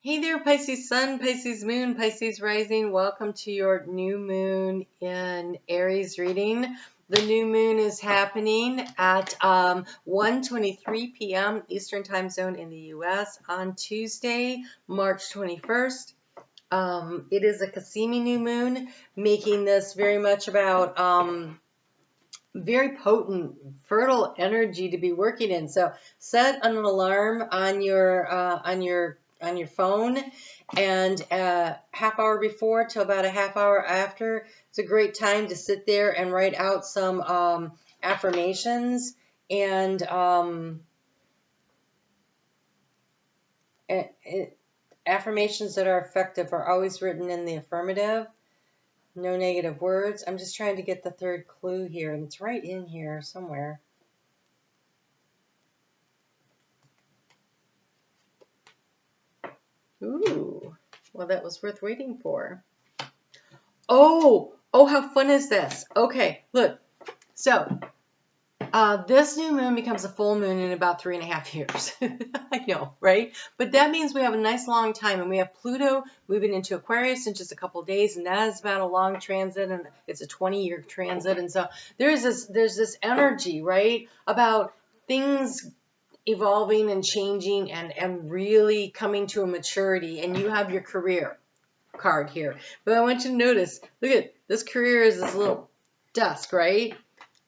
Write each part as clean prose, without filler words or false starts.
Hey there, Pisces Sun, Pisces Moon, Pisces Rising. Welcome to your new moon in Aries reading. The new moon is happening at 1:23 p.m. Eastern Time Zone in the U.S. on Tuesday, March 21st. It is a Cassimi new moon, making this very much about very potent, fertile energy to be working in. So set an alarm on your phone, and half hour before till about a half hour after. It's a great time to sit there and write out some affirmations and affirmations that are effective are always written in the affirmative. No negative words. I'm just trying to get the third clue here, and it's right in here somewhere. Ooh, well, that was worth waiting for. Oh, how fun is this? Okay, look. So, this new moon becomes a full moon in about 3.5 years. I know, right? But that means we have a nice long time, and we have Pluto moving into Aquarius in just a couple of days, and that is about a long transit, and it's a 20-year transit. And so there's this energy, right, about things evolving and changing and really coming to a maturity. And you have your career card here. But I want you to notice, look at this career is this little desk, right?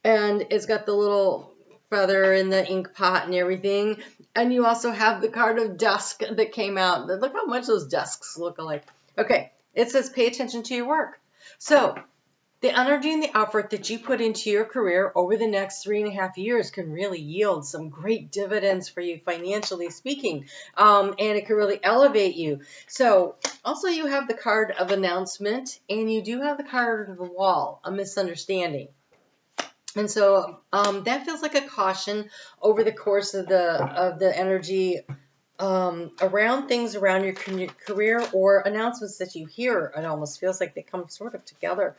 And it's got the little feather in the ink pot and everything. And you also have the card of dusk that came out. Look how much those desks look alike. Okay, it says pay attention to your work. So the energy and the effort that you put into your career over the next 3.5 years can really yield some great dividends for you, financially speaking, and it can really elevate you. So also you have the card of announcement, and you do have the card of the wall, a misunderstanding. And so that feels like a caution over the course of the energy around things around your career or announcements that you hear. It almost feels like they come sort of together.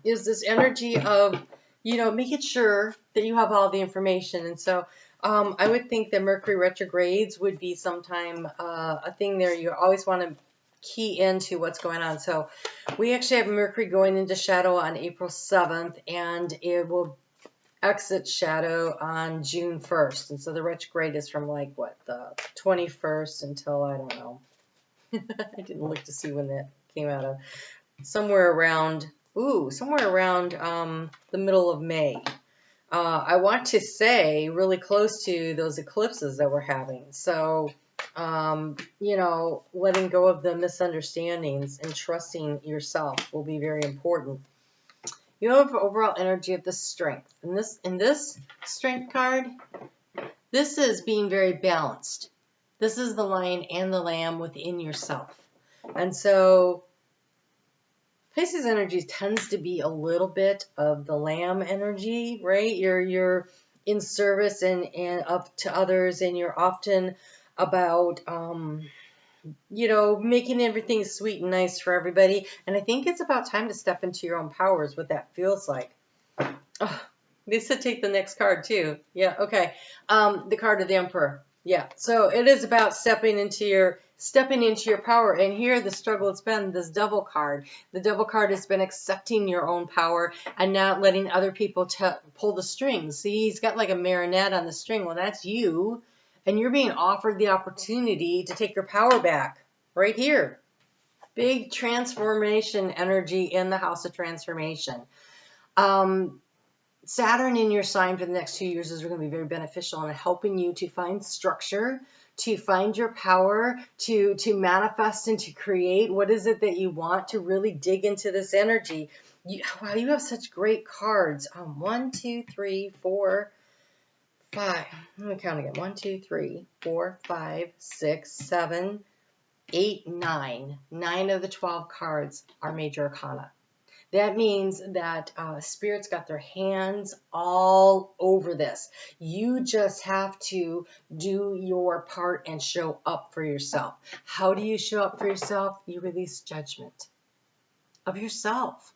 Is this energy of, making sure that you have all the information. And so I would think that Mercury retrogrades would be sometime a thing there. You always want to key into what's going on. So we actually have Mercury going into shadow on April 7th, and it will exit shadow on June 1st. And so the retrograde is from the 21st until, I don't know. I didn't look to see when that came out of. Somewhere around the middle of May. I want to say really close to those eclipses that we're having. So, letting go of the misunderstandings and trusting yourself will be very important. You have overall energy of the strength. In this strength card, this is being very balanced. This is the lion and the lamb within yourself. And so Pisces energy tends to be a little bit of the lamb energy, right? You're in service and up to others, and you're often about making everything sweet and nice for everybody. And I think it's about time to step into your own powers, what that feels like. Oh, they said take the next card too. Yeah, okay. The card of the Emperor. Yeah, so it is about stepping into your power. And here the struggle has been this Devil card. The Devil card has been accepting your own power and not letting other people pull the strings. See, he's got like a marionette on the string. Well, that's you. And you're being offered the opportunity to take your power back right here. Big transformation energy in the house of transformation. Saturn in your sign for the next 2 years is going to be very beneficial in helping you to find structure, to find your power, to manifest and to create. What is it that you want, to really dig into this energy? Wow, you have such great cards. 1, 2, 3, 4, 5. Let me count again. 1, 2, 3, 4, 5, 6, 7, 8, 9. 9 of the 12 cards are major arcana. That means that Spirit's got their hands all over this. You just have to do your part and show up for yourself. How do you show up for yourself? You release judgment of yourself.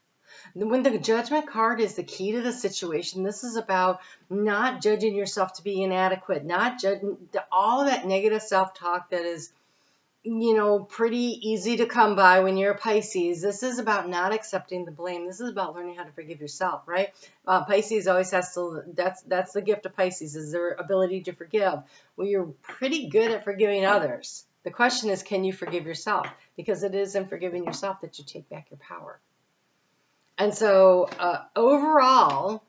When the judgment card is the key to the situation, this is about not judging yourself to be inadequate, not judging all that negative self-talk that is you know, pretty easy to come by when you're a Pisces. This is about not accepting the blame. This is about learning how to forgive yourself, right? Pisces always has to, that's the gift of Pisces, is their ability to forgive. Well, you're pretty good at forgiving others. The question is, can you forgive yourself? Because it is in forgiving yourself that you take back your power. And so overall,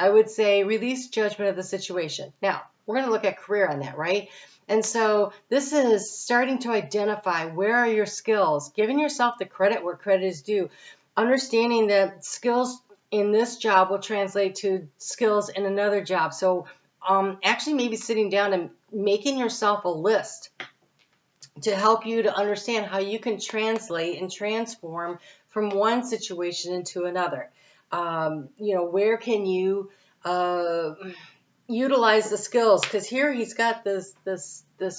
I would say release judgment of the situation. Now, we're going to look at career on that, right? And so this is starting to identify where are your skills, giving yourself the credit where credit is due, understanding that skills in this job will translate to skills in another job. So actually maybe sitting down and making yourself a list to help you to understand how you can translate and transform from one situation into another. You know, where can you utilize the skills? Because here he's got this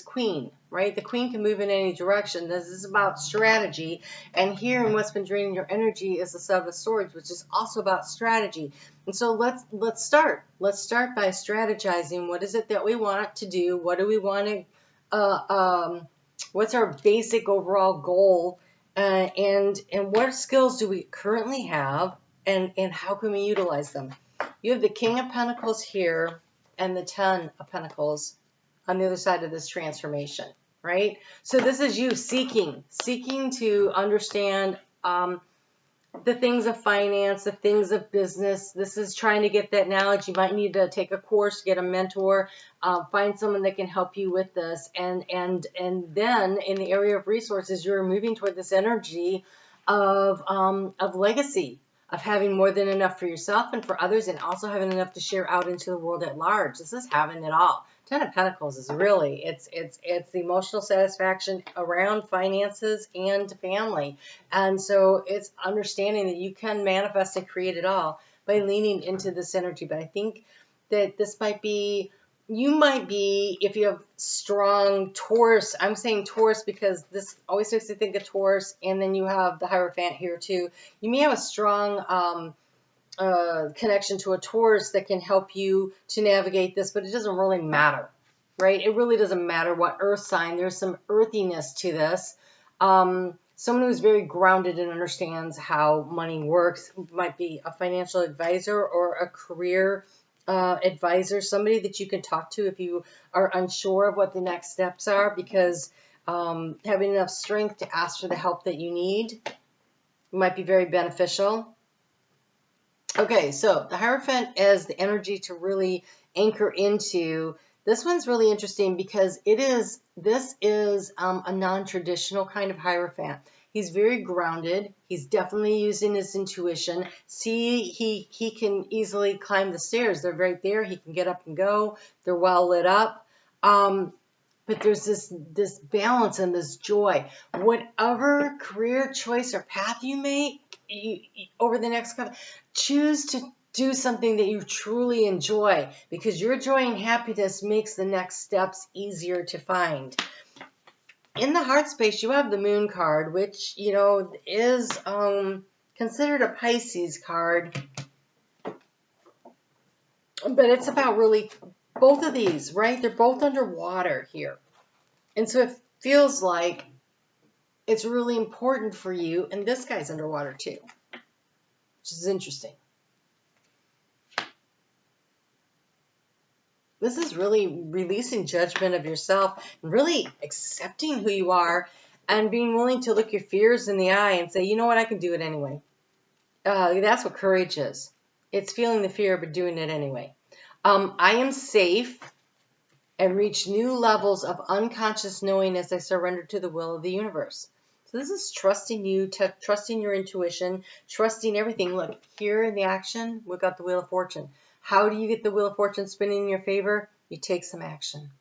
queen, right? The queen can move in any direction. This is about strategy. And here in what's been draining your energy is the Seven of Swords, which is also about strategy. And so let's start. Let's start by strategizing. What is it that we want to do? What do we want to what's our basic overall goal, and what skills do we currently have, and how can we utilize them? You have the King of Pentacles here and the Ten of Pentacles on the other side of this transformation, right? So this is you seeking to understand the things of finance, the things of business. This is trying to get that knowledge. You might need to take a course, get a mentor, find someone that can help you with this. And then in the area of resources, you're moving toward this energy of legacy, of having more than enough for yourself and for others, and also having enough to share out into the world at large. This is having it all. Ten of Pentacles is really, it's the emotional satisfaction around finances and family. And so it's understanding that you can manifest and create it all by leaning into this energy. But I think that this might be, you might be, if you have strong Taurus, I'm saying Taurus because this always makes me think of Taurus, and then you have the Hierophant here too. You may have a strong connection to a Taurus that can help you to navigate this, but it doesn't really matter, right? It really doesn't matter what earth sign. There's some earthiness to this. Someone who's very grounded and understands how money works, might be a financial advisor or a career advisor, somebody that you can talk to if you are unsure of what the next steps are, because having enough strength to ask for the help that you need might be very beneficial. Okay, so the Hierophant is the energy to really anchor into. This one's really interesting because this is a non-traditional kind of Hierophant. He's very grounded. He's definitely using his intuition. See, he can easily climb the stairs. They're right there. He can get up and go. They're well lit up. But there's this balance and this joy. Whatever career choice or path you make, over the next couple, choose to do something that you truly enjoy, because your joy and happiness makes the next steps easier to find. In the heart space, you have the Moon card, which, you know, is considered a Pisces card, but it's about really both of these, right? They're both underwater here, and so it feels like it's really important for you, and this guy's underwater too, which is interesting. This is really releasing judgment of yourself, and really accepting who you are, and being willing to look your fears in the eye and say, you know what, I can do it anyway. That's what courage is. It's feeling the fear, but doing it anyway. I am safe and reach new levels of unconscious knowing as I surrender to the will of the universe. So this is trusting you, trusting your intuition, trusting everything. Look, here in the action, we've got the Wheel of Fortune. How do you get the Wheel of Fortune spinning in your favor? You take some action.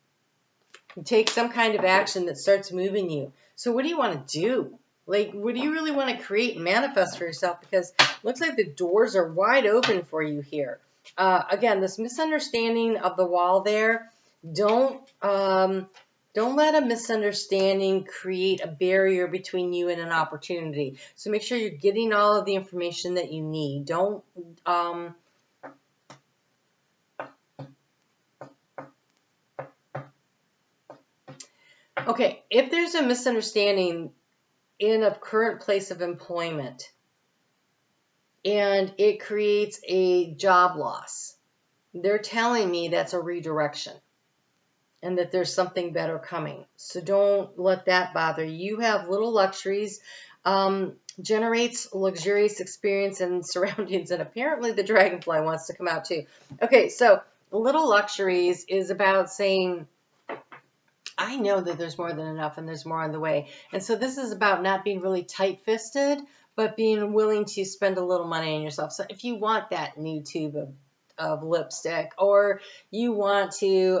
You take some kind of action that starts moving you. So what do you want to do? Like, what do you really want to create and manifest for yourself? Because it looks like the doors are wide open for you here. Again, this misunderstanding of the wall there, don't let a misunderstanding create a barrier between you and an opportunity. So make sure you're getting all of the information that you need. Don't Okay, if there's a misunderstanding in a current place of employment and it creates a job loss, they're telling me that's a redirection and that there's something better coming. So don't let that bother you. You have little luxuries, generates luxurious experience and surroundings, and apparently the dragonfly wants to come out too. Okay, so little luxuries is about saying, I know that there's more than enough and there's more on the way. And so this is about not being really tight-fisted, but being willing to spend a little money on yourself. So if you want that new tube of lipstick, or you want to,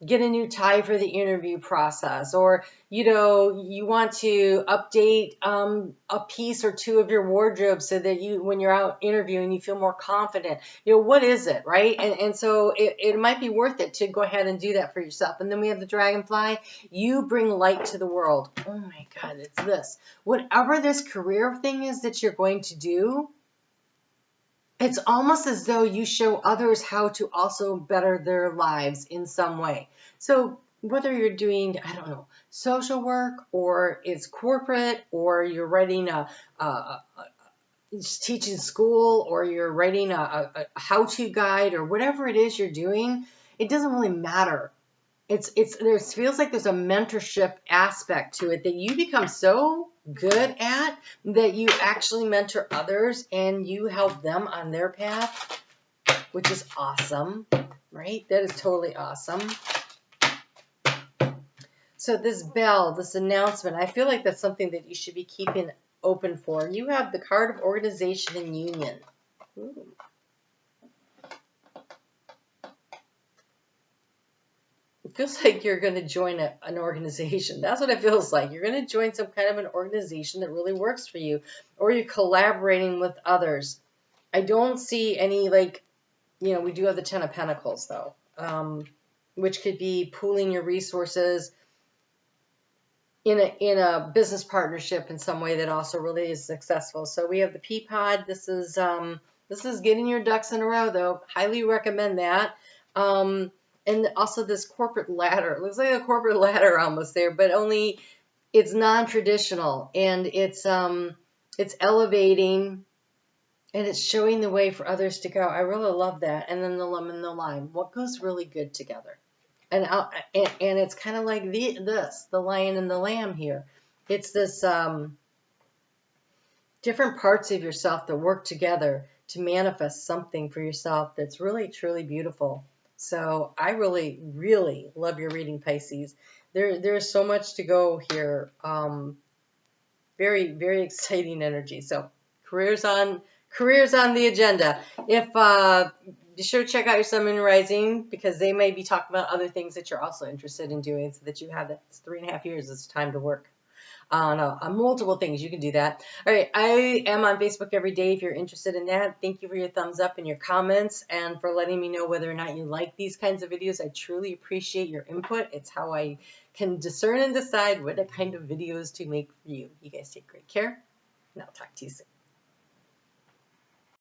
get a new tie for the interview process, or, you want to update a piece or two of your wardrobe so that when you're out interviewing, you feel more confident. What is it, right? And so it might be worth it to go ahead and do that for yourself. And then we have the dragonfly. You bring light to the world. Oh my God, it's this. Whatever this career thing is that you're going to do, it's almost as though you show others how to also better their lives in some way. So whether you're doing, I don't know, social work, or it's corporate, or you're writing teaching school, or you're writing a how-to guide, or whatever it is you're doing, it doesn't really matter. There feels like there's a mentorship aspect to it that you become so good at that you actually mentor others and you help them on their path, which is awesome, right? That is totally awesome. So this bell, this announcement, I feel like that's something that you should be keeping open for. You have the card of organization and union. Ooh. It feels like you're going to join an organization. That's what it feels like. You're going to join some kind of an organization that really works for you, or you're collaborating with others. I don't see any, we do have the Ten of Pentacles, though, which could be pooling your resources in a business partnership in some way that also really is successful. So we have the pea pod. This is getting your ducks in a row, though. Highly recommend that. And also this corporate ladder. It looks like a corporate ladder almost there, but only it's non-traditional, and it's elevating, and it's showing the way for others to go. I really love that. And then the lemon and the lime. What goes really good together? And it's kind of like the lion and the lamb here. It's this different parts of yourself that work together to manifest something for yourself that's really, truly beautiful. So I really, really love your reading, Pisces. There's so much to go here. Very, very exciting energy. So careers on the agenda. Be sure to check out your Sun, Moon, Rising, because they may be talking about other things that you're also interested in doing, so that you have that 3.5 years. It's time to work on multiple things. You can do that. All right, I am on Facebook every day if you're interested in that. Thank you for your thumbs up and your comments, and for letting me know whether or not you like these kinds of videos. I truly appreciate your input. It's how I can discern and decide what kind of videos to make for you. You guys take great care, and I'll talk to you soon.